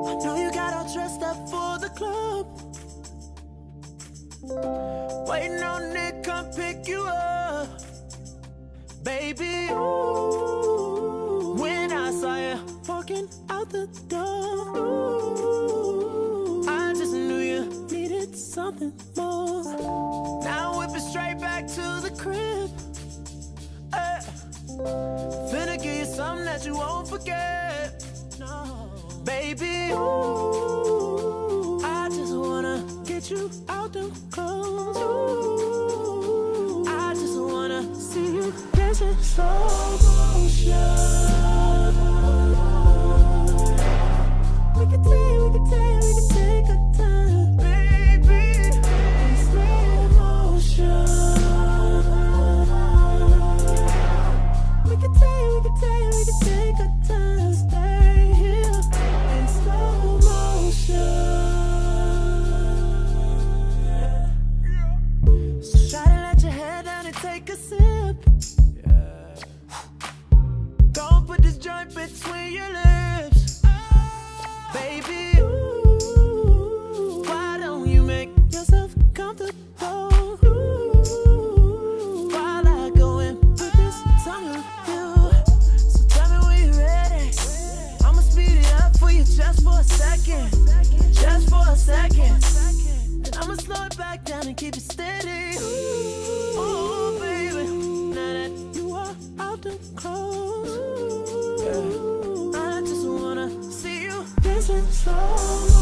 I know you got all dressed up for the club, waiting on Nick come pick you up. Baby, ooh, when I saw you walking out the door, ooh, I just knew you needed something more. Now whip it straight back to the crib. Finna give you something that you won't forget. No, baby, ooh, I just wanna get you out them clothes. Ooh, I just wanna see you dancing slow motion. We can take our time, baby, in slow motion. We can take our time, stay here in slow motion. So try to let your head down and take a sip. Don't put this joint between your lips. Baby, ooh, why don't you make yourself comfortable? Ooh, while I go and put this tongue on you. So tell me when you're ready. I'ma speed it up for you just for a second. Just for a second. And I'ma slow it back down and keep it steady. Ooh, baby, now that you are out the clothes, I just wanna see you dancing slow.